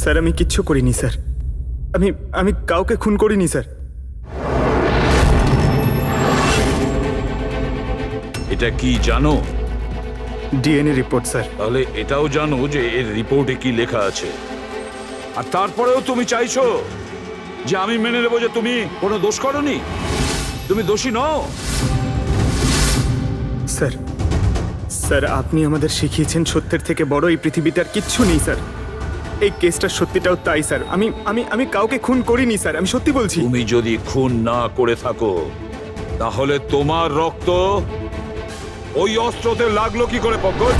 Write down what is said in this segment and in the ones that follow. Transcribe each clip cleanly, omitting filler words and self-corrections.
Sir আমি কিচ্ছু করিনি স্যার। আমি আমি কাউকে খুন করিনি স্যার। এটা কি জানো? DNA report sir. তাহলে এটাও জানো যে এর রিপোর্টে কি লেখা আছে। আর তারপরেও তুমি চাইছো যে আমি মেনে নেবো যে তুমি কোনো দোষ করোনি, তুমি দোষী নও। স্যার স্যার আপনি আমাদের শিখিয়েছেন সত্যের থেকে বড় এই পৃথিবীতে আর কিচ্ছু নেই স্যার। এই কেসটার সত্যিটাও তাই স্যার। আমি আমি আমি কাউকে খুন করিনি স্যার, আমি সত্যি বলছি। তুমি যদি খুন না করে থাকো তাহলে তোমার রক্ত ওই অস্ত্রতে লাগলো কি করে পঙ্কজ?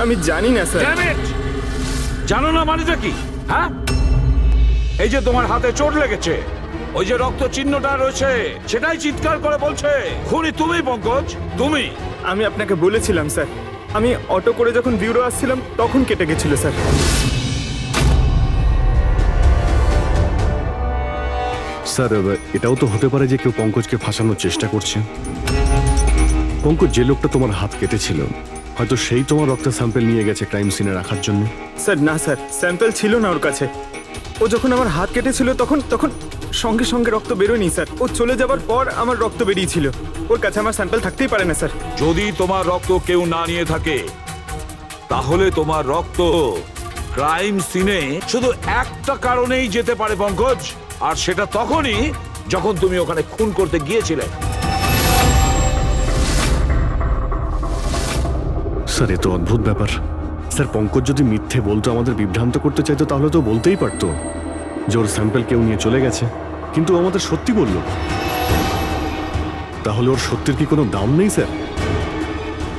আমি জানি না স্যার। Damn it! জানো না মানেটা কি? হ্যাঁ, এই যে তোমার হাতে চোট লেগেছে, ওই যে রক্ত চিহ্নটা রয়েছে, সেটাই চিৎকার করে বলছে খুনি তুমি পঙ্কজ, তুমি। আমি আপনাকে বলেছিলাম স্যার, আমি অটো করে যখন ব্যুরো আসছিলাম তখন কেটে গেছিল স্যার। স্যার এটাও তো হতে পারে যে কেউ পঙ্কজকে ফাঁসানোর চেষ্টা করছে। পঙ্কজ, যে লোকটা তোমার হাত কেটেছিল হয়তো সেই তোমার রক্তের স্যাম্পল নিয়ে গেছে ক্রাইম সিনে রাখার জন্য। স্যার না স্যার, স্যাম্পল ছিল না ওর কাছে। ও যখন আমার হাত কেটেছিল তখন তখন সঙ্গে সঙ্গে রক্ত বেরোয়নি স্যার। ও চলে যাবার পর আমার রক্ত বেরিয়েছিল। ওর কাছে আমার স্যাম্পল থাকতেই পারে না স্যার। যদি তোমার রক্ত কেউ না নিয়ে থাকে তাহলে তোমার রক্ত ক্রাইম সিনে শুধু একটা কারণেই যেতে পারে পঙ্কজ, আর সেটা তখনই যখন তুমি ওখানে খুন করতে গিয়েছিলে। স্যার এ তো অদ্ভুত ব্যাপার। স্যার পঙ্কজ যদি মিথ্যে বলতো, আমাদের বিভ্রান্ত করতে চাইতো, তাহলে তো বলতেই পারতো যে ওর স্যাম্পল কেউ নিয়ে চলে গেছে, কিন্তু ও আমাদের সত্যি বলল। তাহলে ওর সত্যির কি কোনো দাম নেই স্যার?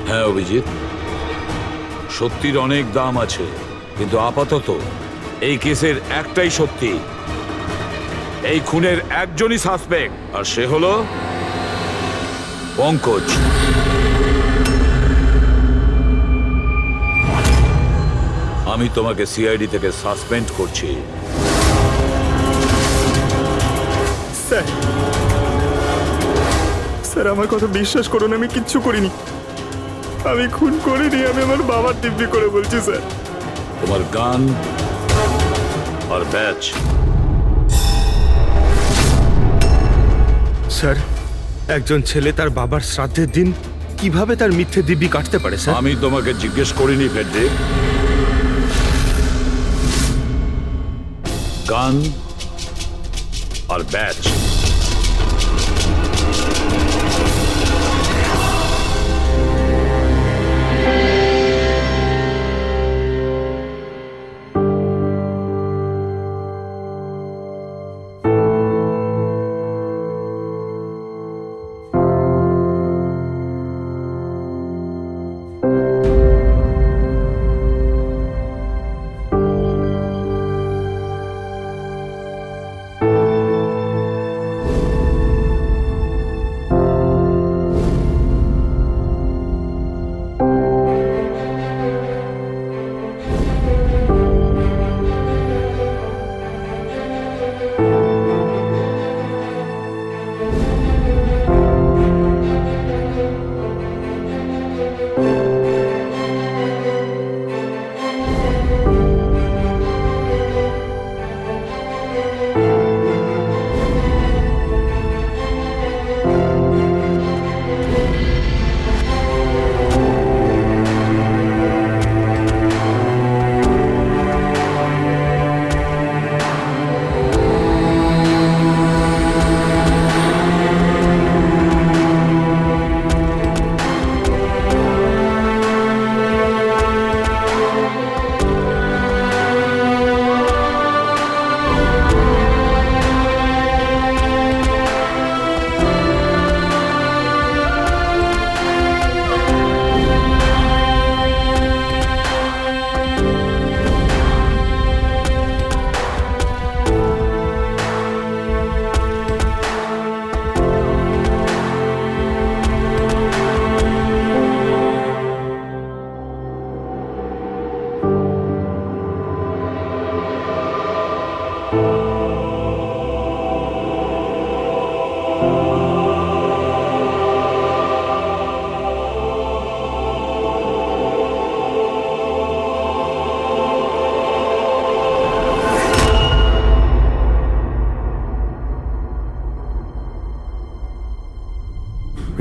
হ্যাঁ অভিজিৎ, সত্যির অনেক দাম আছে, কিন্তু আপাতত এই কেসের একটাই সত্যি, এই খুনের একজনই সাসপেক্ট, আর সে হলো পঙ্কজ। আমি তোমাকে সিআইডি থেকে সাসপেন্ড করছি। স্যার স্যার আমার কথা বিশ্বাস করুন, আমি কিচ্ছু করিনি। আমি খুন করিনি, আমি আমার বাবার দিব্যি করে বলছি স্যার। তোমার গান আর ব্যাচ। স্যার, একজন ছেলে তার বাবার শ্রাদ্ধের দিন কিভাবে তার মিথ্যে দিব্যি কাটতে পারে স্যার? আমি তোমাকে জিজ্ঞেস করিনি ফেডরিক। গান আর ব্যাচ।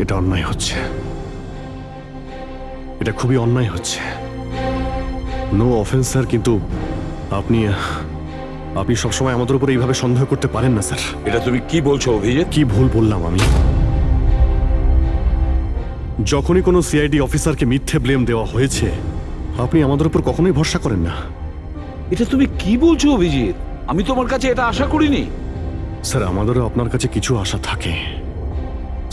এটা অন্যায় হচ্ছে, এটা খুবই অন্যায় হচ্ছে। নো অফেন্স স্যার, কিন্তু আপনি আপনি সবসময় আমাদের উপরে এইভাবে সন্দেহ করতে পারেন না স্যার। এটা তুমি কি বলছো অভিজিৎ? কি ভুল বললাম আমি? যখনই কোনো সিআইডি অফিসারকে মিথ্যে ব্লেম দেওয়া হয়েছে, আপনি আমাদের উপর কখনোই ভরসা করেন না। এটা তুমি কি বলছো অভিজিৎ? আমি তোমার কাছে এটা আশা করিনি। স্যার, আমাদেরও আপনার কাছে কিছু আশা থাকে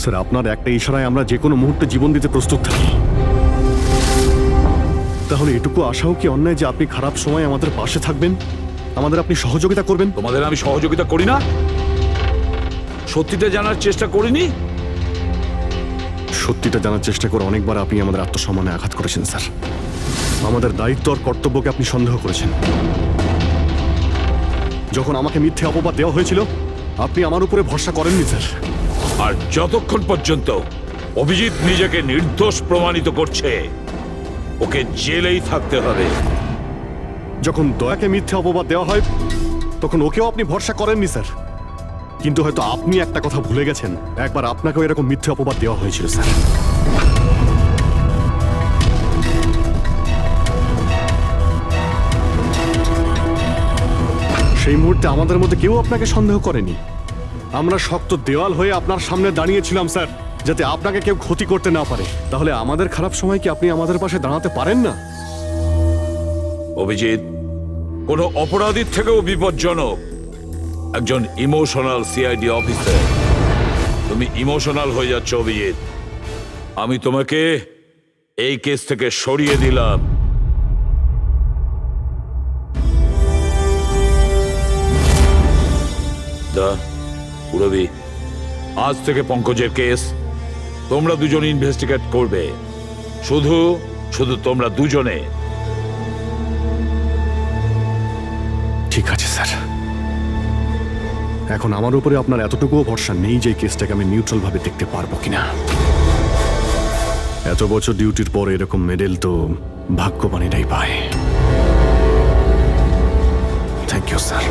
স্যার। আপনার একটা ইশারায় আমরা যে কোনো মুহূর্তে জীবন দিতে প্রস্তুত থাকি। তাহলে এটুকু আশাও কি অন্যায় যে আপনি খারাপ সময় আমাদের পাশে থাকবেন, আমাদের আপনি সহযোগিতা করবেন? তোমাদের আমি সহযোগিতা করি না? সত্যিটা জানার চেষ্টা করিনি? সত্যিটা জানার চেষ্টা করে অনেকবার আপনি আমাদের আত্মসম্মানে আঘাত করেছেন স্যার। আমাদের দায়িত্ব আর কর্তব্যকে আপনি সন্দেহ করেছেন। যখন আমাকে মিথ্যে অপবাদ দেওয়া হয়েছিল, আপনি আমার উপরে ভরসা করেননি স্যার। আর যতক্ষণ পর্যন্ত অভিজিৎ নিজেকে নির্দোষ প্রমাণিত করছে, ওকে জেলেই থাকতে হবে। যখন দয়াকে মিথ্যে অপবাদ দেওয়া হয়, তখন ওকেও আপনি ভরসা করেননি স্যার। কিন্তু হয়তো আপনি একটা কথা ভুলে গেছেন, একবার আপনাকেও এরকম মিথ্যে অপবাদ দেওয়া হয়েছিল স্যার। সেই মুহূর্তে আমাদের মধ্যে কেউ আপনাকে সন্দেহ করেনি। আমরা শক্ত দেওয়াল হয়ে আপনার সামনে দাঁড়িয়েছিলাম স্যার, যাতে আপনাকে কেউ ক্ষতি করতে না পারে। তাহলে আমাদের খারাপ সময় কি আপনি আমাদের পাশে দাঁড়াতে পারেন না? অভিজিৎ কোনো অপরাধীর থেকেও বিপজ্জনক একজন ইমোশনাল সিআইডি অফিসার। তুমি ইমোশনাল হয়ে যাচ্ছ অভিজিৎ। আমি তোমাকে এই কেস থেকে সরিয়ে দিলাম। পুরবি, আজ থেকে পঙ্কজের কেস তোমরা দুজন ইনভেস্টিগেট করবে। শুধু শুধু তোমরা দুজনে। ঠিক আছে স্যার। এখন আমার উপরে আপনার এতটুকুও ভরসা নেই যে এই কেসটাকে আমি নিউট্রাল ভাবে দেখতে পারবো কিনা। এত বছর ডিউটির পর এরকম মেডেল তো ভাগ্যবানীরাই পায়। Thank you sir.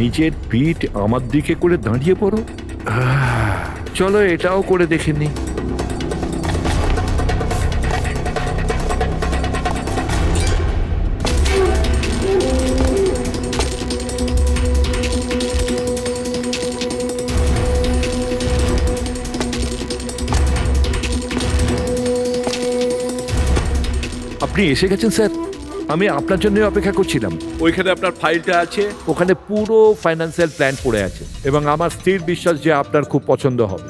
নিজের পিঠ আমার দিকে করে দাঁড়িয়ে পড়ো। চলো এটাও করে দেখে নি। আপনি এসে গেছেন স্যার। আমি আপনার জন্য অপেক্ষা করছিলাম। ওইখানে আপনার ফাইলটা আছে, ওখানে পুরো ফাইন্যান্সিয়াল প্ল্যান পড়ে আছে এবং আমার স্থির বিশ্বাস যে আপনার খুব পছন্দ হবে।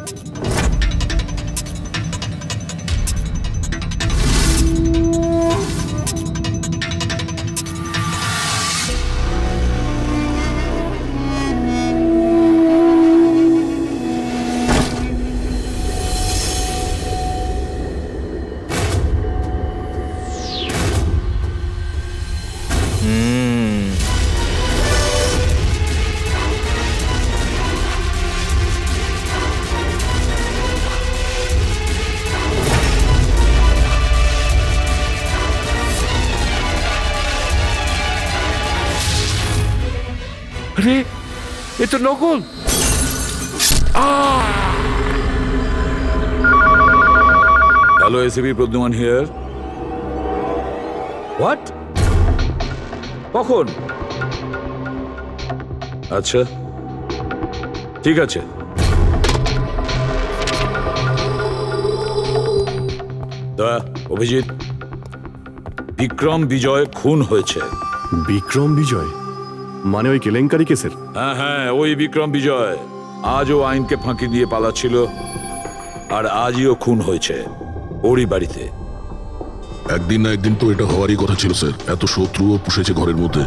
আরে এ তো নকল। Hello ACP Pradyuman here. What? কখন? আচ্ছা ঠিক আছে। তা অভিজিৎ, বিক্রম বিজয় খুন হয়েছে। বিক্রম বিজয় মানে ওই কেলেঙ্কারি কেসের? হ্যাঁ হ্যাঁ, ওই বিক্রম বিজয় আজও আইনকে ফাঁকি দিয়ে পালাচ্ছিল, আর আজও খুন হয়েছে ওরই বাড়িতে। একদিন না একদিন তো এটা হওয়ারই কথা ছিল স্যার, এত শত্রুও পুষেছে ঘরের মধ্যে।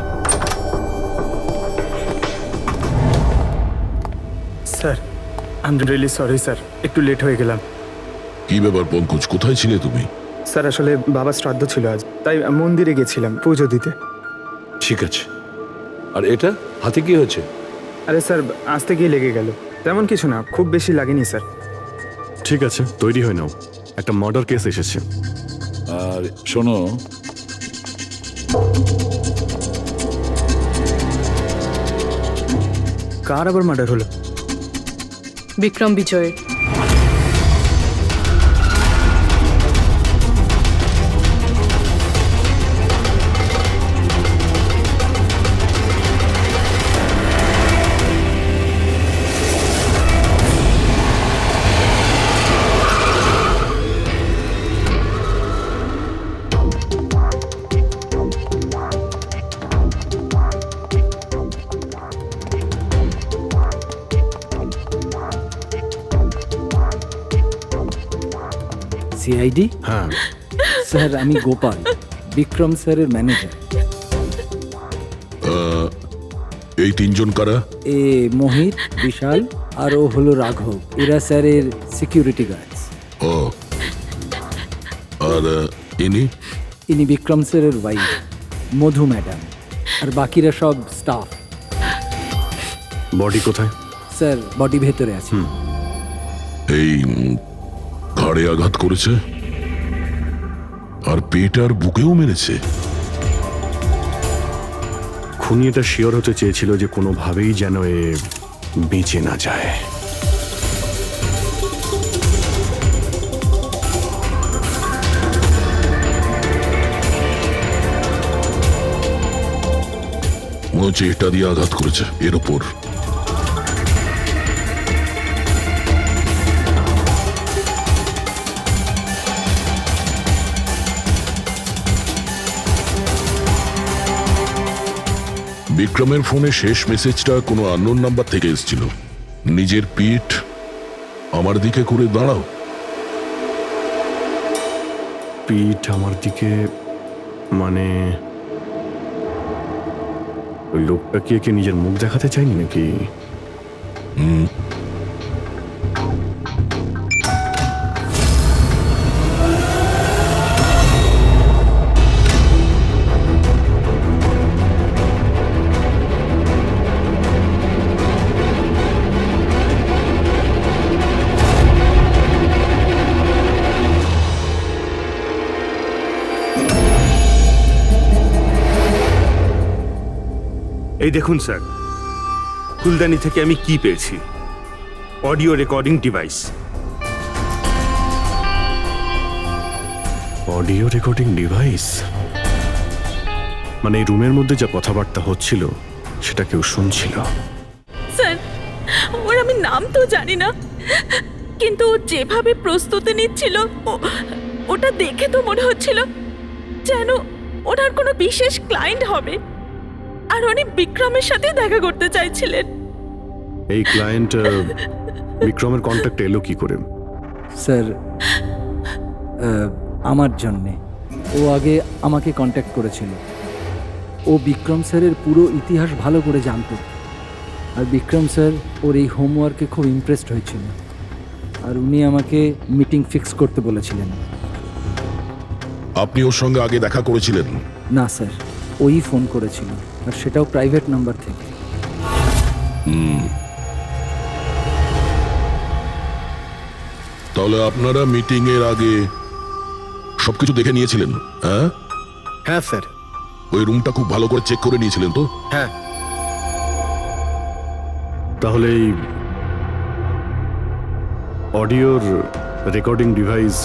Sir I am really sorry sir, একটু লেট হয়ে গেলাম। কি ব্যাপার পঙ্কজ, কোথায় ছিলে তুমি? স্যার আসলে বাবার শ্রাদ্ধ ছিল আজ, তাই মন্দিরে গেছিলাম পুজো দিতে। ঠিক আছে, আর এটা হাতে কি হয়েছে? আরে স্যার আসতে গিয়ে লেগে গেল, তেমন কিছু না, খুব বেশি লাগেনি স্যার। ঠিক আছে, তৈরি হয়ে নাও, একটা মার্ডার কেস এসেছে। আর শোনো, কার আবার মার্ডার হলো? বিক্রম বিজয়। সিআইডি? হ্যাঁ, স্যার আমি গোপাল, বিক্রম স্যারের ম্যানেজার। এই তিনজন কারা? এ মোহিত, বিশাল আর ও হলো রাঘব, এরা স্যারের সিকিউরিটি গার্ডস। ও, আর ইনি? ইনি বিক্রম স্যারের ওয়াইফ মধু ম্যাডাম, আর বাকিরা সব স্টাফ। বডি কোথায়? স্যার বডি ভেতরে আছে। এই ঘাড়ে আঘাত করেছে আর পেট আর বুকেও মেরেছে। খুনি এটা শিওর হতে চেয়েছিল যে কোনোভাবেই যেন এ বেঁচে না যায়। মনে হচ্ছে এটা দিয়ে আঘাত করেছে এর ওপর। বিক্রমের ফোনে শেষ মেসেজটা কোনো আননোন নাম্বার থেকে এসেছিল। নিজের পিঠ আমার দিকে করে দাঁড়াও। পিঠ আমার দিকে মানে ওই লোকটা কি একে নিজের মুখ দেখাতে চাইনি নাকি? এই দেখুন স্যার, ফুলদানি থেকে আমি কি পেয়েছি, audio recording device. Audio recording device মানে এই রুমের মধ্যে যা কথাবার্তা হচ্ছিল সেটা কেউ শুনছিল। স্যার ওর আমি নাম তো জানি না, কিন্তু ও যেভাবে প্রস্তুতি নিচ্ছিল ওটা দেখে তো মনে হচ্ছিল যেন ওনার কোনো বিশেষ ক্লায়েন্ট হবে, আর উনি বিক্রমের সাথে দেখা করতে চাইছিলেন। এই ক্লায়েন্ট বিক্রমের কন্ট্যাক্টে এলো কি করে? স্যার আমার জন্যে ও আগে আমাকে কন্ট্যাক্ট করেছিল। ও বিক্রম স্যারের পুরো ইতিহাস ভালো করে জানতো, আর বিক্রম স্যার ওর এই হোমওয়ার্কে খুব ইমপ্রেসড হয়েছিল, আর উনি আমাকে মিটিং ফিক্স করতে বলেছিলেন। আপনি ওর সঙ্গে আগে দেখা করেছিলেন? না স্যার, ওই ফোন করেছিল, আর সেটাও প্রাইভেট নাম্বার থেকে। তাহলে আপনারা মিটিং এর আগে সবকিছু দেখে নিয়েছিলেন? হ্যাঁ হ্যাঁ স্যার। ওই রুমটা খুব ভালো করে চেক করে নিয়েছিলেন তো? হ্যাঁ। তাহলে এই অডিওর রেকর্ডিং ডিভাইস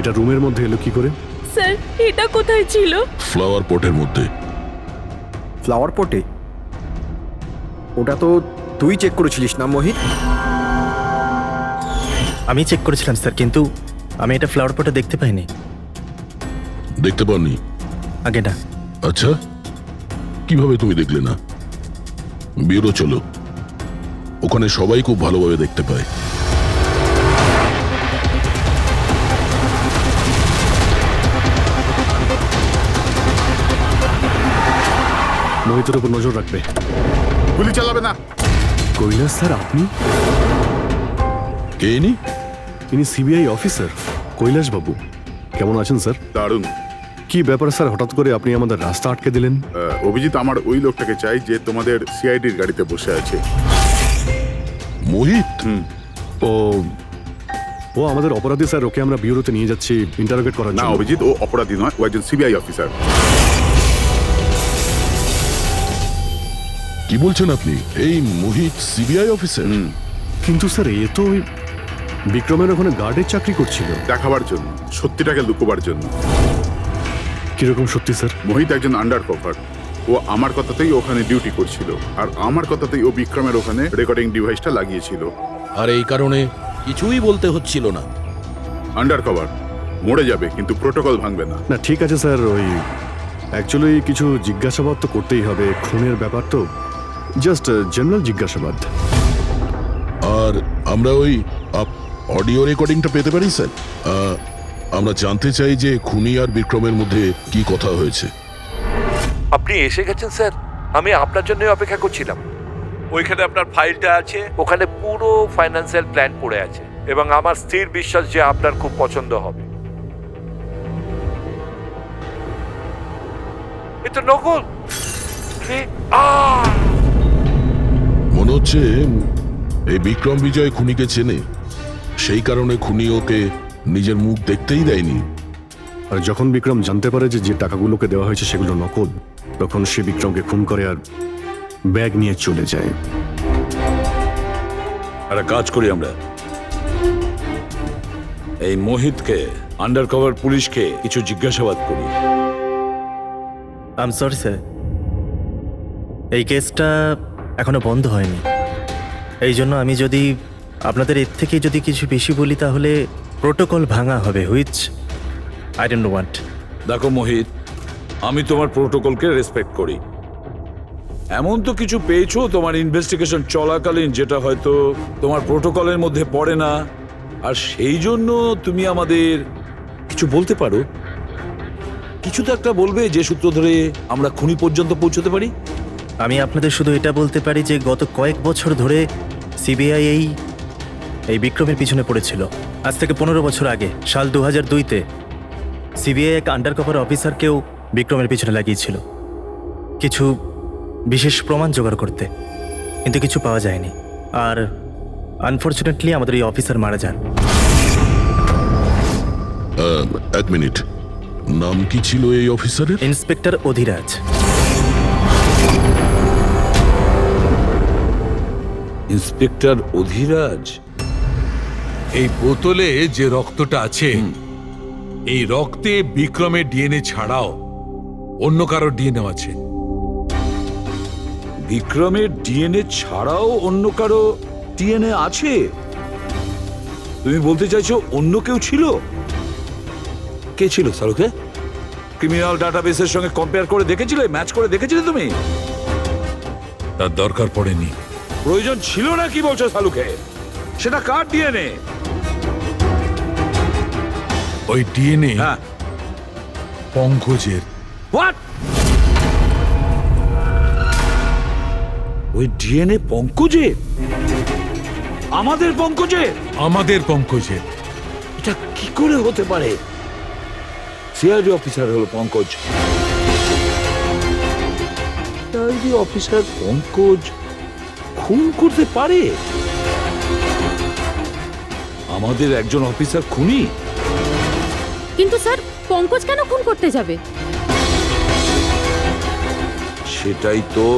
এটা রুমের মধ্যে এলো কি করে? স্যার এটা কোথায় ছিল? ফ্লাওয়ার পটের মধ্যে। ফ্লাওয়ার পটে? ওটা তো তুই চেক করেছিলিস না মোহিত? আমি চেক করেছিলাম স্যার, কিন্তু আমি এটা ফ্লাওয়ার পটে দেখতে পাইনি। দেখতে পাননি? আগে না। আচ্ছা, কিভাবে তুমি দেখলে না? ব্যুরো চলো, ওখানে সবাই খুব ভালোভাবে দেখতে পায়। মোহিতের উপর নজর রাখবে। গুলি চালাবে না। কৈলাস স্যার, আপনি? কে ইনি? ইনি সিবিআই অফিসার কৈলাস বাবু। কেমন আছেন স্যার? দারুণ। কি ব্যাপার স্যার, হঠাৎ করে আপনি আমাদের রাস্তা আটকে দিলেন? অভিজিৎ, আমার ওই লোকটাকে চাই যে তোমাদের সিআইডির গাড়িতে বসে আছে। মোহিত? ও ও আমাদের অপরাধী স্যার, ওকে আমরা ব্যুরোতে নিয়ে যাচ্ছি ইন্টারোগেট করার না জন্য। অভিজিৎ, ও অপরাধী নয়, ও একজন সিবিআই অফিসার। কি বলছেন আপনি? এই মোহিত সিবিআই অফিসার? কিন্তু স্যার, এ তো ওই বিক্রমের ওখানে গার্ডের চাকরি করছিল। দেখাবার জন্য, সত্যিটাকে লুকোবার জন্য। কিরকম সত্যি স্যার? মোহিত একজন আন্ডার কভার। ও আমার কথাতেই ওখানে ডিউটি করছিল, আর আমার কথাতেই ও বিক্রমের ওখানে রেকর্ডিং ডিভাইসটা লাগিয়েছিল। আর এই কারণে কিছুই বলতে হচ্ছিল না। আন্ডার কভার মরে যাবে, কিন্তু প্রোটোকল ভাঙবে না। না ঠিক আছে স্যার, ওই অ্যাকচুয়ালি কিছু জিজ্ঞাসাবাদ তো করতেই হবে, খুনের ব্যাপার তো, জাস্ট জেনারেল জিজ্ঞাসাবাদ। আর আমরা ওই অডিও রেকর্ডিংটা পেতে পারি স্যার? আমরা জানতে চাই যে খুনি আর বিক্রমের মধ্যে কি কথা হয়েছে। আপনি এসে গেছেন স্যার, আমি আপনার জন্যই অপেক্ষা করছিলাম। ওইখানে আপনার ফাইলটা আছে, ওখানে পুরো ফাইন্যান্সিয়াল প্ল্যান পড়ে আছে, এবং আমার স্থির বিশ্বাস যে আপনার খুব পছন্দ হবে। এটা নকল। মনে হচ্ছে এই বিক্রম বিজয় খুনিকে চেনে, সেই কারণে খুনি ওকে নিজের মুখ দেখতেই দেয়নি। আর যখন বিক্রম জানতে পারে যে যে টাকাগুলোকে দেওয়া হয়েছে সেগুলো নকল, তখন সে বিক্রমকে খুন করে আর ব্যাগ নিয়ে চলে যায়। একটা কাজ করি আমরা, এই মোহিতকে, আন্ডার কভার পুলিশকে কিছু জিজ্ঞাসাবাদ করি। আই এম সরি স্যার, এই কেসটা এখনো বন্ধ হয়নি। এই জন্য আমি যদি আপনাদের এর থেকে যদি কিছু বেশি বলি তাহলে প্রোটোকল ভাঙা হবে, হুইচ আই ডোন্ট ওয়ান্ট। দেখো মোহিত, আমি তোমার প্রোটোকলকে রেসপেক্ট করি। এমন তো কিছু পেয়েছো তোমার ইনভেস্টিগেশন চলাকালীন যেটা হয়তো তোমার প্রোটোকলের মধ্যে পড়ে না, আর সেই জন্য তুমি আমাদের কিছু বলতে পারো। কিছু তো একটা বলবে যে সূত্র ধরে আমরা খুনি পর্যন্ত পৌঁছতে পারি। আমি আপনাদের শুধু এটা বলতে পারি যে গত কয়েক বছর ধরে সিবিআই এই বিক্রমের পিছনে পড়েছিল। আজ থেকে 15 বছর আগে, সাল 2002-তে সিবিআই এক আন্ডার কভার অফিসারকেও বিক্রমের পিছনে লাগিয়েছিল কিছু বিশেষ প্রমাণ জোগাড় করতে, কিন্তু কিছু পাওয়া যায়নি। আর আনফর্চুনেটলি আমাদের এই অফিসার মারা যান। এক মিনিট, নাম কি ছিল এই অফিসারের? ইন্সপেক্টর অধিরাজ। ইন্সপেক্টর অধিরাজ? এই বোতলে যে রক্তটা আছে, এই রক্তে বিক্রমের ডিএনএ ছাড়াও অন্য কারো ডিএনএ আছে। বিক্রমের ডিএনএ ছাড়াও অন্য কারো ডিএনএ আছে? তুমি বলতে চাইছো অন্য কেউ ছিল? কে ছিল সালুকে? ক্রিমিনাল ডাটাবেসের সঙ্গে কম্পেয়ার করে দেখেছিলে, ম্যাচ করে দেখেছিলে তুমি? তার দরকার পড়েনি। প্রয়োজন ছিল না কি বলছো সালুকে? সেটা কার ডিএনএ? ওই ডিএনএ হ্যাঁ, পঙ্কজের। হোয়াট? ওই ডিএনএ পঙ্কজের? আমাদের পঙ্কজের? আমাদের পঙ্কজের। এটা কি করে হতে পারে? সিআইডি অফিসার হলো পঙ্কজ। সিআইডি অফিসার পঙ্কজ খুন করতে পারে? আমাদের একজন অফিসার খুনি? কিন্তু স্যার, পঙ্কজ কেন খুন করতে যাবে? সেটাই তো,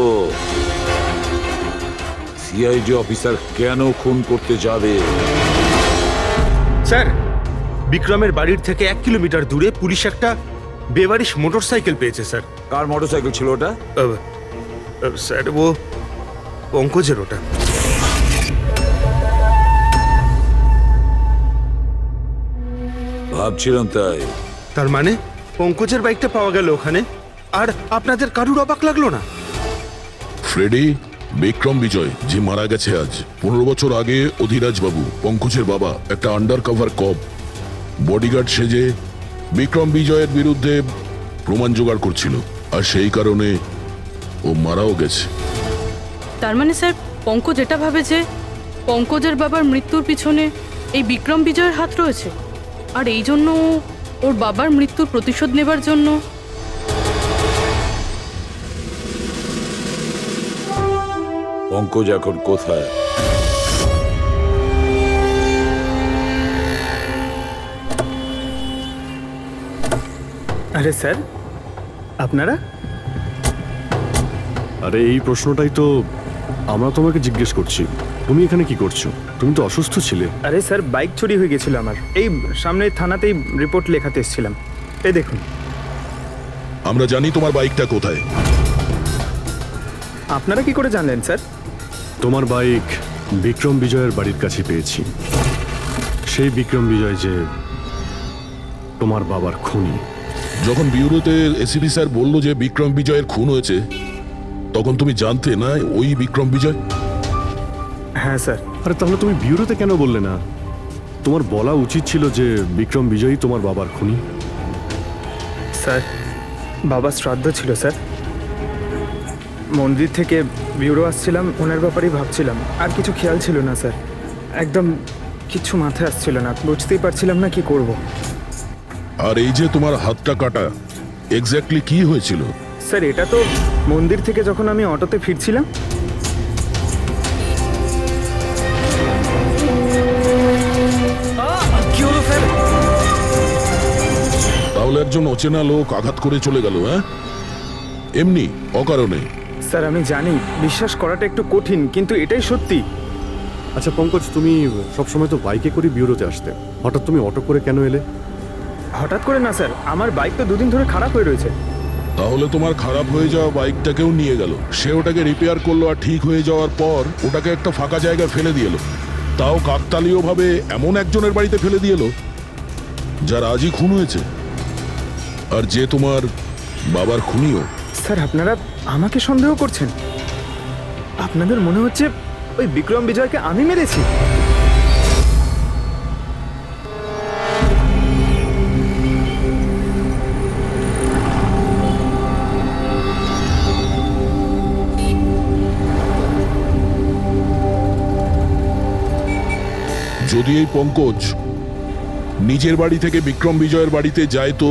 সিআইডি অফিসার কেন খুন করতে যাবে? স্যার, বিক্রমের বাড়ির থেকে 1 কিলোমিটার দূরে পুলিশ একটা বেবারিশ মোটরসাইকেল পেয়েছে স্যার। কার মোটরসাইকেল ছিল ওটা? স্যার, ও পঙ্কজের ওটা। ভাবছিলাম তাই। তার মানে পঙ্কজের বাইকটা পাওয়া গেল ওখানে, আর আপনাদের কারুর অবাক লাগলো না? ফ্রেডি, বিক্রম বিজয় যে মারা গেছে আজ 15 বছর আগে, অধিরাজ বাবু পঙ্কজের বাবা একটা আন্ডার কভার কপ বডিগার্ড সেজে বিক্রম বিজয়ের বিরুদ্ধে প্রমাণ জোগাড় করছিল, আর সেই কারণে ও মারাও গেছে। তার মানে স্যার পঙ্কজ এটা ভাবে যে পঙ্কজের বাবার মৃত্যুর পিছনে এই বিক্রম বিজয়ের হাত রয়েছে, আর এই জন্য ওর বাবার মৃত্যুর প্রতিশোধ নেবার জন্য। পঙ্কজ এখন কোথায়? আরে স্যার, আপনারা? আরে এই প্রশ্নটাই তো আমরা তোমাকে জিজ্ঞেস করছি। তুমি এখানে কি করছো? তুমি তো অসুস্থ ছিলে। আরে স্যার, বাইক চুরি হয়ে গেছিল আমার। এই সামনের থানাতেই রিপোর্ট লেখাতে এসেছিলাম। এই দেখুন। আমরা জানি তোমার বাইকটা কোথায়। আপনারা কি করে জানলেন স্যার? তোমার বাইক বিক্রম বিজয়ের বাড়ির কাছে পেয়েছি। সেই বিক্রম বিজয় যে তোমার বাবার খুনি। যখন বিউরোতে এসিপি স্যার বলল যে বিক্রম বিজয়ের খুন হয়েছে, তখন তুমি জানতে না ওই বিক্রম বিজয়? হ্যাঁ স্যার। আরে তাহলে তুমি বিউরোতে কেন বললে না? তোমার বলা উচিত ছিল যে বিক্রম বিজয়ই তোমার বাবার খুনি। স্যার, বাবা শ্রাদ্ধ ছিল স্যার। মন্দির থেকে বিউরো আসছিলাম, ওনার ব্যাপারেই ভাবছিলাম, আর কিছু খেয়াল ছিল না স্যার। একদম কিছু মাথায় আসছিল না, বুঝতেই পারছিলাম না কি করব। আর এই যে তোমার হাতটা কাটা, এক্স্যাক্টলি কি হয়েছিল? স্যার, এটা তো মন্দির থেকে যখন আমি অটোতে ফিরছিলাম। কি হলো স্যার? তাহলে একজন অচেনা লোক আঘাত করে চলে গেল? হ্যাঁ, এমনি অকারণে? স্যার, আমি জানি বিশ্বাস করাটা একটু কঠিন, কিন্তু এটাই সত্যি। আচ্ছা পঙ্কজ, তুমি সবসময় তো বাইকে করে বিউরোতে আসতে, হঠাৎ তুমি অটো করে কেন এলে? হঠাৎ করে না স্যার, আমার বাইক তো দুদিন ধরে খারাপ হয়ে রয়েছে। তাহলে তোমার খারাপ হয়ে যাওয়া বাইকটাকেও নিয়ে গেল, সে ওটাকে রিপেয়ার করলো, আর ঠিক হয়ে যাওয়ার পর ওটাকে একটা ফাঁকা জায়গায় ফেলে দিয়ে এলো, তাও কাকতালীয় ভাবে এমন একজনের বাড়িতে ফেলে দিয়ে এলো যার আজই খুন হয়েছে, আর যে তোমার বাবার খুনিও। স্যার, আপনারা আমাকে সন্দেহ করছেন? আপনাদের মনে হচ্ছে ওই বিক্রম বিজয়কে আমি মেরেছি? যদি এই পঙ্কজ নিজের বাড়ি থেকে বিক্রম বিজয়ের বাড়িতে যায়, তো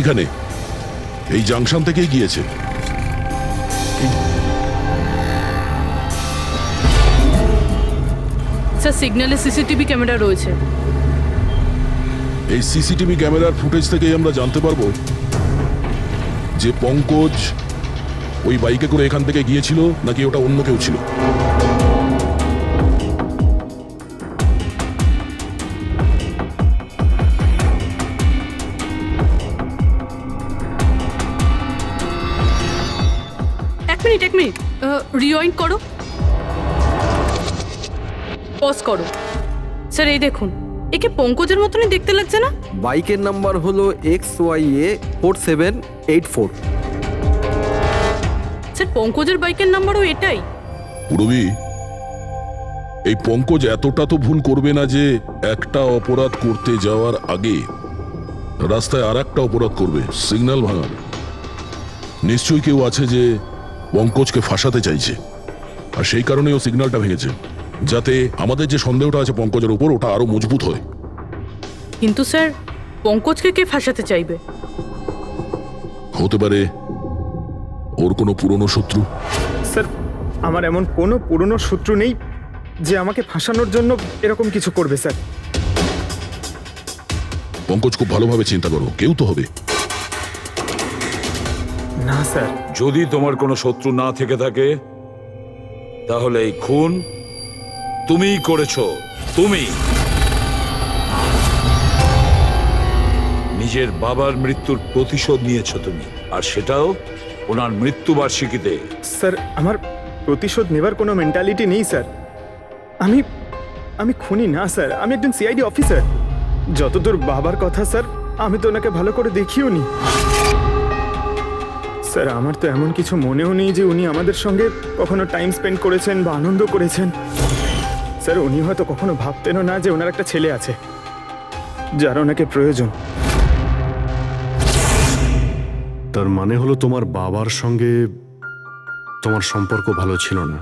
এখানে এই জাংশন থেকেই গিয়েছে। স্যার, সিগন্যালে সিসিটিভি ক্যামেরা রয়েছে। এই সিসিটিভি ক্যামেরার ফুটেজ থেকেই আমরা জানতে পারবো যে পঙ্কজ ওই বাইকে করে এখান থেকে গিয়েছিল নাকি ওটা অন্য কেউ ছিল। এক মিনিট রিওয়াইন্ড করো, পজ করো। স্যার, এই দেখুন, একে পঙ্কজের মতনই দেখতে লাগছে না? বাইকের নাম্বার হলো XYA4784। স্যার, পঙ্কজের বাইকের নাম্বারও এটাই? পুরবি, এই পঙ্কজ এতটা তো ভুল করবে না যে একটা অপরাধ করতে যাওয়ার আগে রাস্তায় আর একটা অপরাধ করবে, সিগন্যাল ভাঙার। নিশ্চয়ই কেউ আছে যে পঙ্কজকে ফাঁসাতে চাইছে, আর সেই কারণে ও সিগন্যালটা ভেঙেছে, যাতে আমাদের যে সন্দেহটা আছে পঙ্কজের উপর, ওটা আরো মজবুত হয়। কিন্তু স্যার, পঙ্কজকে কে ফাঁসাতে চাইবে? হতে পারে ওর কোনো পুরনো শত্রু। স্যার, আমার এমন কোনো পুরনো শত্রু নেই যে আমাকে ফাঁসানোর জন্য এরকম কিছু করবে স্যার। পঙ্কজ, খুব ভালোভাবে চিন্তা করো, কেউ তো হবে। না স্যার। যদি তোমার কোনো শত্রু না থেকে থাকে, তাহলে এই খুন তুমিই করেছো। তুমি নিজের বাবার মৃত্যুর প্রতিশোধ নিয়েছো তুমি, আর সেটাও ওনার মৃত্যুবার্ষিকীতে। স্যার, আমার প্রতিশোধ নেবার কোনো মেন্টালিটি নেই স্যার। আমি খুনি না স্যার, আমি একজন সিআইডি অফিসার। যতদূর বাবার কথা স্যার, আমি তো ওনাকে ভালো করে দেখিও নি। স্যার আমার তো এমন কিছু মনেও নেই যে উনি আমাদের সঙ্গে কখনো টাইম স্পেন্ড করেছেন বা আনন্দ করেছেন। স্যার উনি হয়তো কখনো ভাবতেনও না যে ওনার একটা ছেলে আছে যার ওনাকে প্রয়োজন। তার মানে হলো তোমার বাবার সঙ্গে তোমার সম্পর্ক ভালো ছিল না?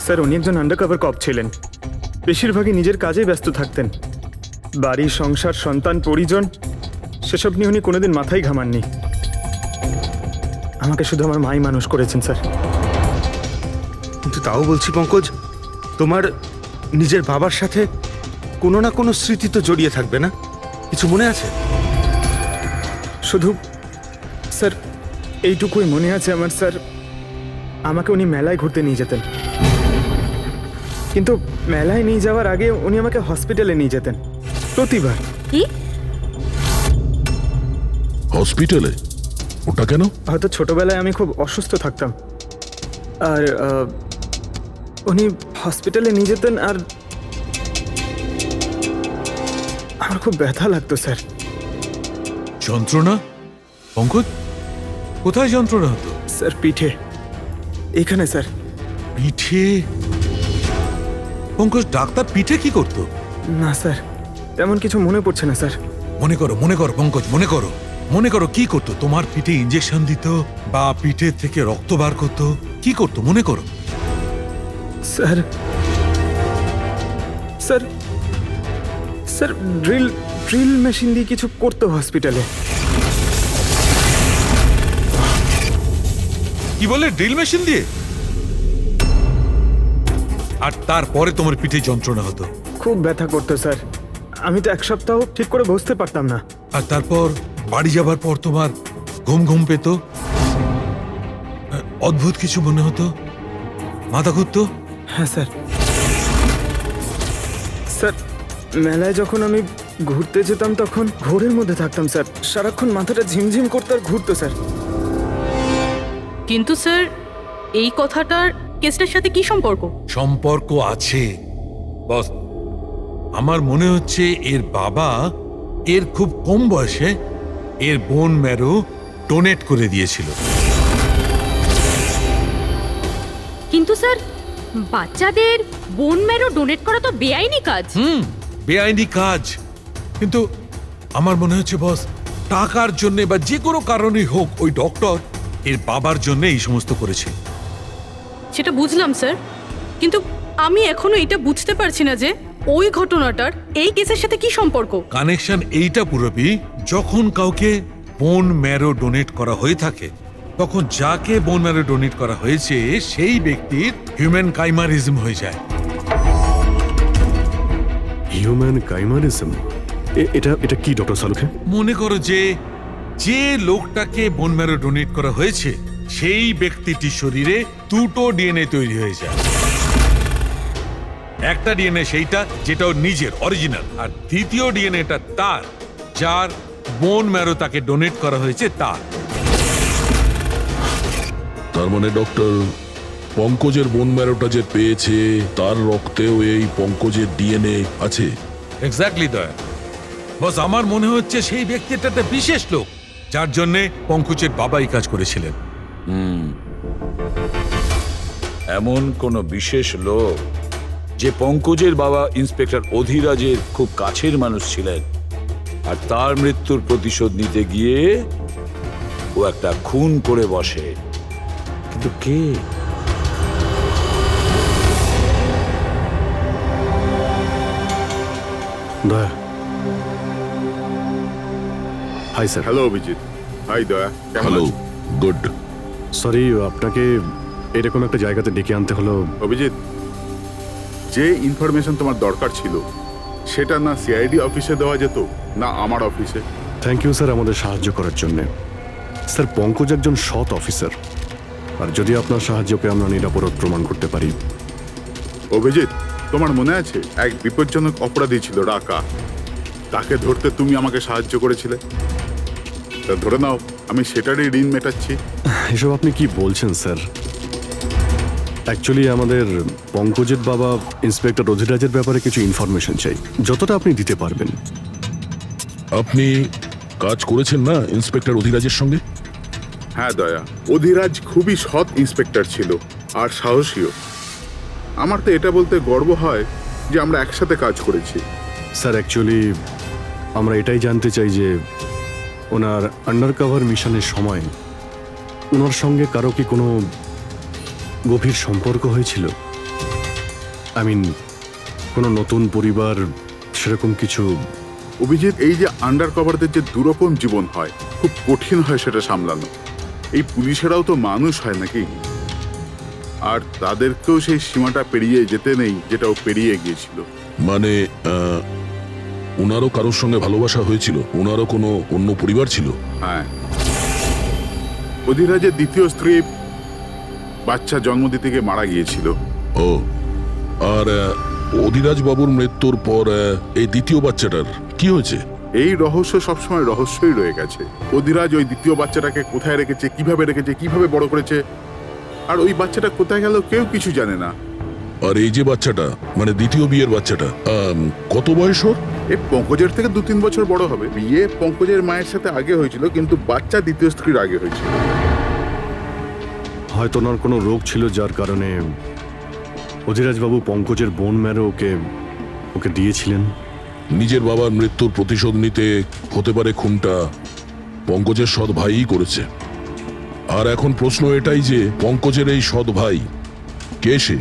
স্যার উনি একজন আন্ডারকভার কপ ছিলেন, বেশিরভাগই নিজের কাজেই ব্যস্ত থাকতেন। বাড়ি, সংসার, সন্তান, পরিজন সেসব নিয়ে উনি কোনোদিন মাথায় ঘামাননি। আমাকে শুধু আমার মাই মানুষ করেছেন স্যার। কিন্তু তাও বলছি পঙ্কজ, তোমার নিজের বাবার সাথে কোনো না কোনো স্মৃতি তো জড়িয়ে থাকবে না? কিছু মনে আছে? শুধু স্যার এইটুকুই মনে আছে আমার স্যার, আমাকে উনি মেলায় ঘুরতে নিয়ে যেতেন, কিন্তু মেলায় নিয়ে যাওয়ার আগে উনি আমাকে হসপিটালে নিয়ে যেতেন প্রতিবার। কি? হসপিটালে? ওটা কেন? হয়তো ছোটবেলায় আমি খুব অসুস্থ থাকতাম, আর উনি হসপিটালে নিয়ে যেতেন, আর আমার খুব ব্যথা লাগতো স্যার। যন্ত্রণা? পঙ্কজ, কোথায় যন্ত্রণা হতো? স্যার পিঠে, এখানে স্যার। পিঠে? পঙ্কজ, ডাক্তার পিঠে কি করতো? না স্যার, তেমন কিছু মনে পড়ছে না স্যার। মনে করো পঙ্কজ, মনে করো কি করতো? তোমার পিঠে ইঞ্জেকশন দিত বা পিঠে থেকে রক্ত বার করতো? কি করতো মনে করো? Sir sir sir drill machine দিয়ে কিছু করতো হসপিটালে। কি বলে? ড্রিল মেশিন দিয়ে? আর তারপরে তোমার পিঠে যন্ত্রণা হতো? খুব ব্যথা করতো স্যার, আমি তো এক সপ্তাহ ঠিক করে বসতে পারতাম না। আর তারপর বাড়ি যাবার পর তোমার ঘুম পেত, অদ্ভুত কিছু মনে হতো, মাথা ঘুরতো? হ্যাঁ স্যার। স্যার মেলায় যখন আমি ঘুরতে যেতাম তখন ঘোরের মধ্যে থাকতাম স্যার, সারাক্ষণ মাথাটা ঝিমঝিম করতে আর ঘুরতো স্যার। কিন্তু স্যার এই কথাটার কেসটার সাথে কি সম্পর্ক? সম্পর্ক আছে বস। আমার মনে হচ্ছে এর বাবা এর খুব কম বয়সে এর বোন ম্যারো ডোনেট করে দিয়েছিল। কিন্তু স্যার বাচ্চাদের বোন ম্যারো ডোনেট করা তো বেআইনি কাজ। বেআইনি কাজ, কিন্তু আমার মনে হচ্ছে বস টাকার জন্য বা যে কোনো কারণেই হোক ওই ডক্টর এর বাবার জন্য এই সমস্ত করেছে। সেটা বুঝলাম স্যার, কিন্তু আমি এখনো এটা বুঝতে পারছি না যে ওই ঘটনাটার এই কেসের সাথে কি সম্পর্ক। কানেকশন এইটা পুরোপুরি, যখন কাউকে বোন ম্যারো ডোনেট করা হয়ে থাকে তখন যাকে বোন ম্যারো ডোনেট করা হয়েছে সেই ব্যক্তির হিউম্যান কাইমারিজম হয়ে যায়। হিউম্যান কাইমারিজম? এটা কি ডক্টর সালুখে? মনে করো যে লোকটাকে বোন ম্যারো ডোনেট করা হয়েছে সেই ব্যক্তিটির শরীরে দুটো ডিএনএ তৈরি হয়ে যায়। একটা ডিএনএ সেইটা যেটা ওর নিজের অরিজিনাল, আর দ্বিতীয় ডিএনএটা তার যার বোন ম্যারো তাকে ডোনেট করা হয়েছে তার। তার মানে ডক্টর, পঙ্কজের বোন ম্যারোটা যে পেয়েছে তার রক্তেও এই পঙ্কজের ডিএনএ আছে? এক্স্যাক্টলি দয়া বস, আমার মনে হচ্ছে সেই ব্যক্তিটা একটা বিশেষ লোক যার জন্য পঙ্কজের বাবাই কাজ করেছিলেন। এমন কোন বিশেষ লোক যে পঙ্কজের বাবা ইন্সপেক্টর অধিরাজের খুব কাছের মানুষ ছিলেন, আর তার মৃত্যুর প্রতিশোধ নিতে গিয়ে ও একটা খুন করে বসে। কিন্তু কে? Daya. Hi sir. Hello Abhijit. Hi Daya. Hello, good. Sorry, আপনাকে এরকম একটা জায়গাতে ডেকে আনতে হলো। অভিজিৎ, যে ইনফরমেশন তোমার দরকার ছিল সেটা না সিআইডি অফিসে দেওয়া যেত না আমার অফিসে? থ্যাংক ইউ স্যার আমাদের সাহায্য করার জন্য। স্যার পঙ্কজ একজন সৎ অফিসার, আর যদি আপনার সাহায্যকে আমরা নিরাপরাধ প্রমাণ করতে পারি। অভিজিৎ, তোমার মনে আছে এক বিপজ্জনক অপরাধী ছিল রাকা, তাকে ধরতে তুমি আমাকে সাহায্য করেছিলে। তা ধরে নাও আমি সেটারই ঋণ মেটাচ্ছি। এসব আপনি কি বলছেন স্যার? অ্যাকচুয়ালি আমাদের পঙ্কজের বাবা ইন্সপেক্টর অধিরাজের ব্যাপারে কিছু ইনফরমেশন চাই, যতটা আপনি দিতে পারবেন। আপনি কাজ করেছেন না ইন্সপেক্টর অধিরাজের সঙ্গে? হ্যাঁ দয়া, অধিরাজ খুবই সৎ ইন্সপেক্টর ছিল আর সাহসীও। আমার তো এটা বলতে গর্ব হয় যে আমরা একসাথে কাজ করেছি। স্যার অ্যাকচুয়ালি আমরা এটাই জানতে চাই যে ওনার আন্ডারকভার মিশনের সময় ওনার সঙ্গে কারো কি কোনো গভীর সম্পর্ক হয়েছিল? আই মিন কোনো নতুন পরিবার সেরকম কিছু? অভিজিৎ, এই যে আন্ডার কভারদের যে দুরকম জীবন হয়, খুব কঠিন হয় সেটা সামলানো। এই পুলিশেরাও তো মানুষ হয় নাকি, আর তাদেরকেও সেই সীমাটা পেরিয়ে যেতে নেই যেটা ও পেরিয়ে গিয়েছিল। মানে ওনারও কারোর সঙ্গে ভালোবাসা হয়েছিল? ওনারও কোনো অন্য পরিবার ছিল? হ্যাঁ, অধিরাজের দ্বিতীয় স্ত্রী বাচ্চা জন্ম দিতে গিয়ে মারা গিয়েছিল। ও, আর অধিরাজ বাবুর মৃত্যুর পর এই দ্বিতীয় বাচ্চাটার কি হয়েছে? এই রহস্য সবসময় রহস্যই রয়ে গেছে। অধিরাজ ওই দ্বিতীয় বাচ্চাটাকে কোথায় রেখেছে, কিভাবে বড় করেছে, আর ওই বাচ্চাটা কোথায় গেল কেউ কিছু জানে না। আর এই যে বাচ্চাটা, মানে দ্বিতীয় বিয়ের বাচ্চাটা, কত বয়স ওর? এ পঙ্কজের থেকে 2-3 বছর বড় হবে। বিয়ে পঙ্কজের মায়ের সাথে আগে হয়েছিল, কিন্তু বাচ্চা দ্বিতীয় স্ত্রীর আগে হয়েছিল। হয়তো ওনার কোনো রোগ ছিল যার কারণে অধিরাজবাবু পঙ্কজের বোন ম্যারো ওকে দিয়েছিলেন। নিজের বাবার মৃত্যুর প্রতিশোধ নিতে হতে পারে খুনটা পঙ্কজের সৎ ভাইই করেছে। আর এখন প্রশ্ন এটাই যে পঙ্কজের এই সৎ ভাই কে সে,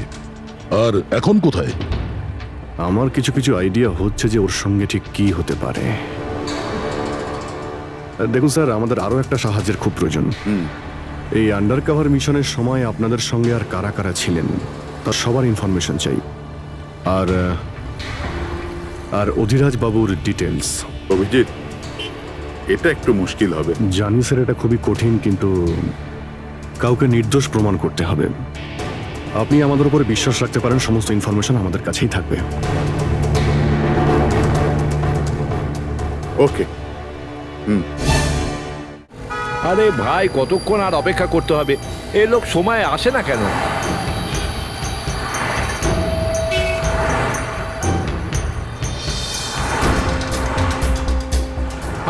আর এখন কোথায়? আমার কিছু কিছু আইডিয়া হচ্ছে যে ওর সঙ্গে ঠিক কি হতে পারে। দেখুন স্যার, আমাদের আরো একটা সাহায্যের খুব প্রয়োজন। এই আন্ডারকভার মিশনের সময় আপনাদের সঙ্গে আর কারা কারা ছিলেন তার সবার ইনফরমেশন চাই, আর অধিরাজ বাবুর ডিটেলস। অভিজিৎ, এটা একটু মুশকিল হবে। জানি স্যার, এটা খুবই কঠিন, কিন্তু কাউকে নির্দোষ প্রমাণ করতে হবে। আপনি আমাদের উপরে বিশ্বাস রাখতে পারেন, সমস্ত ইনফরমেশন আমাদের কাছেই থাকবে। ওকে। আরে ভাই, কতক্ষণ আর অপেক্ষা করতে হবে? এ লোক সময় আসে না কেন?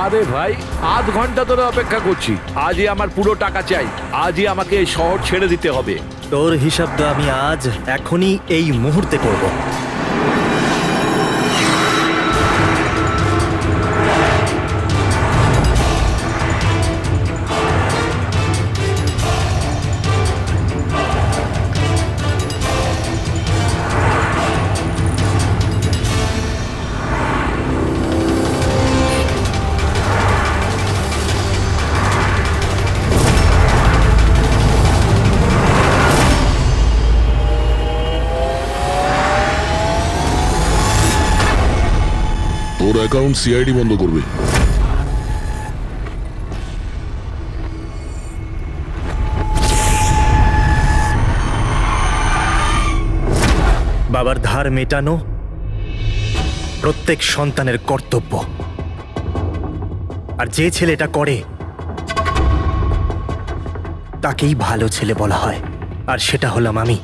আরে ভাই, আধ ঘন্টা ধরে অপেক্ষা করছি। আজই আমার পুরো টাকা চাই। আজই আমাকে এই শহর ছেড়ে দিতে হবে। তোর হিসাব তো আমি আজ এখনই এই মুহূর্তে করব। তোর অ্যাকাউন্ট সিআইডি বন্ধ করবে। বাবার ধার মেটানো প্রত্যেক সন্তানের কর্তব্য, আর যে ছেলে এটা করে তাকেই ভালো ছেলে বলা হয়, আর সেটা হলাম আমি।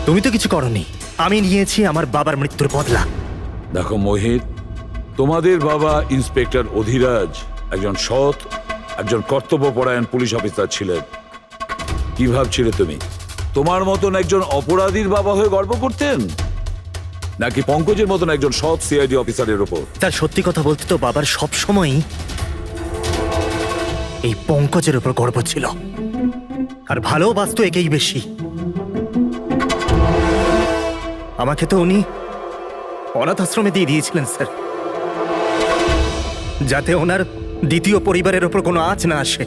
তুমি তো কিছু করনি, আমি নিয়েছি আমার বাবার মৃত্যুর বদলা। দেখো মোহিত, তোমাদের বাবা ইন্সপেক্টর অধিরাজ একজন সৎ, একজন কর্তব্যপরায়ণ পুলিশ অফিসার ছিলেন। কি ভাবছিলে তুমি তোমার মতন একজন অপরাধীর বাবা হয়ে গর্ব করতেন, নাকি পঙ্কজের মতন একজন সৎ সিআইডি অফিসারের ওপর? তার সত্যি কথা বলতে তো বাবার সব সময়ই এই পঙ্কজের উপর গর্ব ছিল, আর ভালোবাসতো একেই বেশি। আমাকে তো উনি অনাথ আশ্রমে দিয়ে দিয়েছিলেন স্যার, যাতে ওনার দ্বিতীয় পরিবারের ওপর কোনো আঁচ না আসে।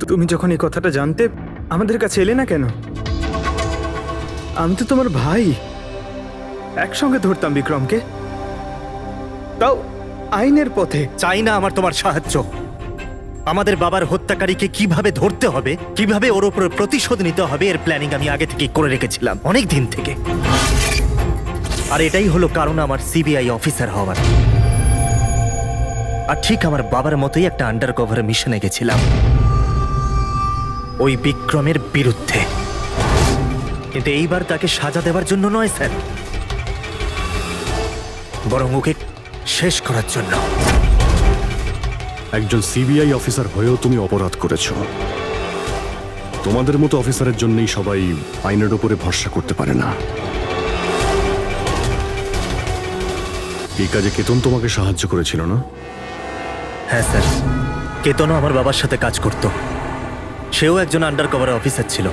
তুমি যখন এই কথাটা জানতে আমাদের কাছে এলে না কেন? আমি তো তোমার ভাই, একসঙ্গে ধরতাম বিক্রমকে, তাও আইনের পথে। চাই না আমার তোমার সাহায্য। আমাদের বাবার হত্যাকারীকে কিভাবে ধরতে হবে, কিভাবে ওর উপর প্রতিশোধ নিতে হবে, এর প্ল্যানিং আমি আগে থেকেই করে রেখেছিলাম, অনেক দিন থেকে। আর এটাই হলো কারণ আমার সিবিআই অফিসার হওয়ার। আর ঠিক আমার বাবার মতোই একটা আন্ডারকভার মিশনে গেছিলাম ওই বিক্রমের বিরুদ্ধে, কিন্তু এইবার তাকে সাজা দেওয়ার জন্য নয় স্যার, বরং ওকে শেষ করার জন্য। একজন সিবিআই অফিসার হয়েও তুমি অপরাধ করেছ। তোমাদের মতো অফিসারের জন্যই সবাই আইনের উপরে ভরসা করতে পারে না। এই কাজে কেতন তোমাকে সাহায্য করেছিল না? হ্যাঁ স্যার, কেতনও আমার বাবার সাথে কাজ করত। সেও একজন আন্ডার কভার অফিসার ছিল।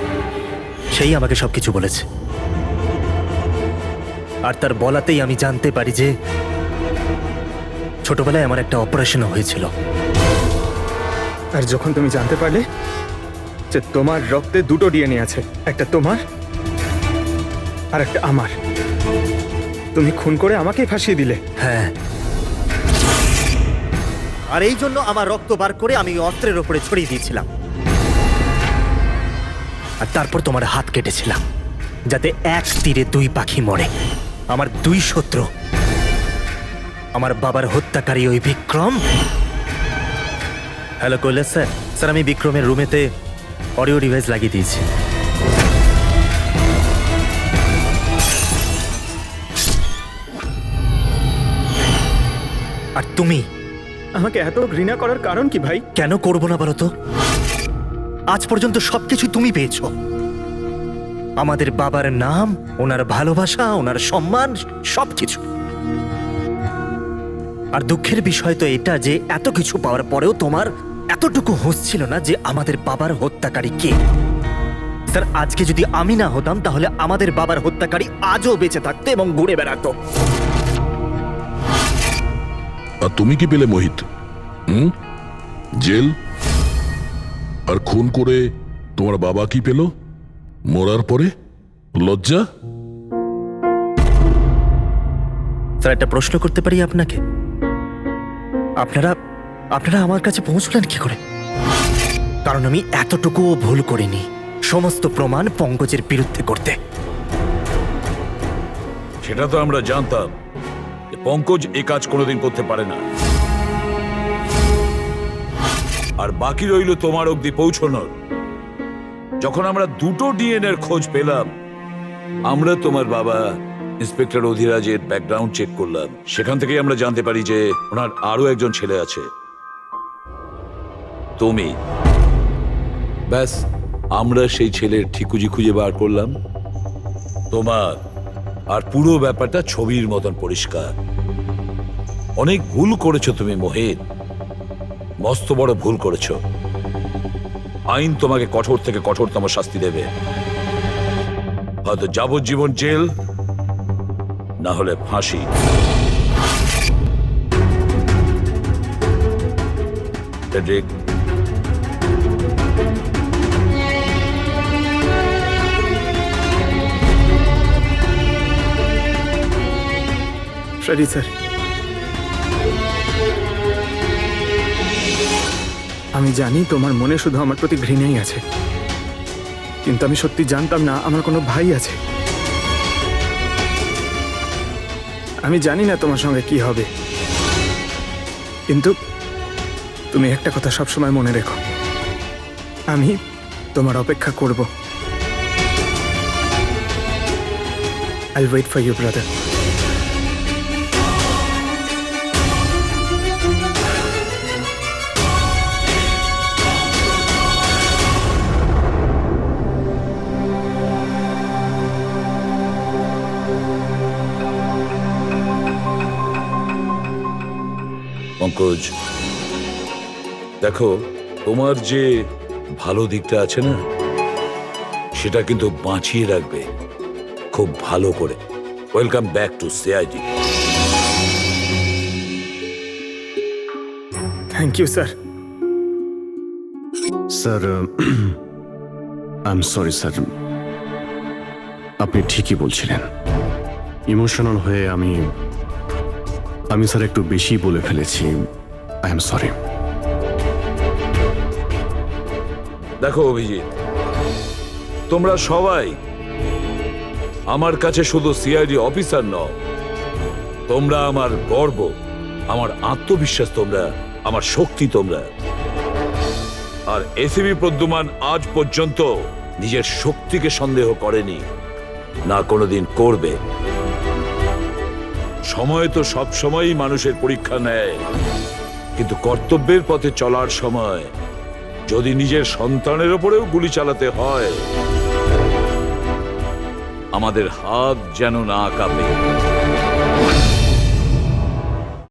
সেই আমাকে সবকিছু বলেছে। আর তার বলাতেই আমি জানতে পারি যে ছোটবেলায় আমার একটা অপারেশনও হয়েছিল। আর যখন তুমি জানতে পারলে যে তোমার রক্তে দুটো ডিএনএ আছে, একটা তোমার আর একটা আমার, তুমি খুন করে আমাকেই ফাঁসিয়ে দিলে। হ্যাঁ, আর এই জন্য আমার রক্ত বার করে আমি অস্ত্রের ওপরে ছড়িয়ে দিয়েছিলাম। আর তারপর তোমার হাত কেটেছিলাম, যাতে এক তীরে দুই পাখি মরে। আমার দুই শত্রু, আমার বাবার হত্যাকারী ওই Vikram. Hello Kailash sir. Sir, আমি বিক্রমের রুমেতে অডিও ডিভাইস লাগিয়ে দিয়েছি। আর তুমি আমাকে এত ঘৃণা করার কারণ কি ভাই? কেন করবো না বলো তো? আজ পর্যন্ত সবকিছু তুমি পেয়েছো। আমাদের বাবার নাম, ওনার ভালোবাসা, ওনার সম্মান, সবকিছু। আর দুঃখের বিষয় তো এটা যে এত কিছু পাওয়ার পরেও তোমার এতটুকু হুঁশ ছিল না যে আমাদের বাবার হত্যাকারী কে। স্যার, আজকে যদি আমি না হতাম তাহলে আমাদের বাবার হত্যাকারী আজও বেঁচে থাকতো এবং ঘুরে বেড়াতো। আর তুমি কি পেলে মোহিত? জেল। আর খুন করে তোমার বাবা কি পেল? মরার পরে লজ্জা। স্যার, একটা প্রশ্ন করতে পারি আপনাকে? আপনারা আমার কাছে পৌঁছলেন কি করে? কারণ আমি এতটুকুও ভুল করিনি সমস্ত প্রমাণ পঙ্কজের বিরুদ্ধে করতে। সেটা তো আমরা জানতাম যে পঙ্কজ এই কাজ কোনোদিন করতে পারে না। আর বাকি রইল তোমার অবধি পৌঁছানোর। যখন আমরা দুটো ডিএনএর খোঁজ পেলাম, আমরা তোমার বাবা ইন্সপেক্টর অধিরাজের ব্যাকগ্রাউন্ড চেক করলাম। সেখান থেকেই আমরা জানতে পারি যে ওনার আরো একজন ছেলে আছে, তুমি। ব্যাস, আমরা সেই ছেলের ঠিকুজি খুঁজে বার করলাম তোমার। আর পুরো ব্যাপারটা ছবির মতন পরিষ্কার। অনেক ভুল করেছো তুমি মোহিত, মস্ত বড় ভুল করেছো। আইন তোমাকে কঠোর থেকে কঠোরতম শাস্তি দেবে। হয়তো যাবজ্জীবন জেল, না হলে ফাঁসি। ফ্রেডরিক, সরি স্যার, আমি জানি তোমার মনে শুধু আমার প্রতি ঘৃণাই আছে, কিন্তু আমি সত্যি জানতাম না আমার কোনো ভাই আছে। আমি জানি না তোমার সঙ্গে কি হবে, কিন্তু তুমি একটা কথা সবসময় মনে রেখো, আমি তোমার অপেক্ষা করব। I'll wait for you, brother. Pankaj, দেখো, তোমার যে ভালো দিকটা আছে না, সেটা কিন্তু বাঁচিয়ে রাখবে খুব ভালো করে। Welcome back to CID. Thank you sir. Sir, I am sorry sir, আপনি ঠিকই বলছিলেন। ইমোশনাল হয়ে আমি স্যার একটু বেশি বলে ফেলেছি। I am sorry. দেখো অভিজিৎ, তোমরা সবাই আমার কাছে শুধু সিআইডি অফিসার নও, তোমরা আমার গর্ব, আমার আত্মবিশ্বাস, তোমরা আমার শক্তি। তোমরা আর এসিবি প্রদ্যুমান আজ পর্যন্ত নিজের শক্তিকে সন্দেহ করেনি, না কোনোদিন করবে। সময় তো সব সময়ই মানুষের পরীক্ষা নেয়, কিন্তু কর্তব্যের পথে চলার সময় যদি নিজের সন্তানের ওপরেও গুলি চালাতে হয়, আমাদের হাত যেন না কাঁপে।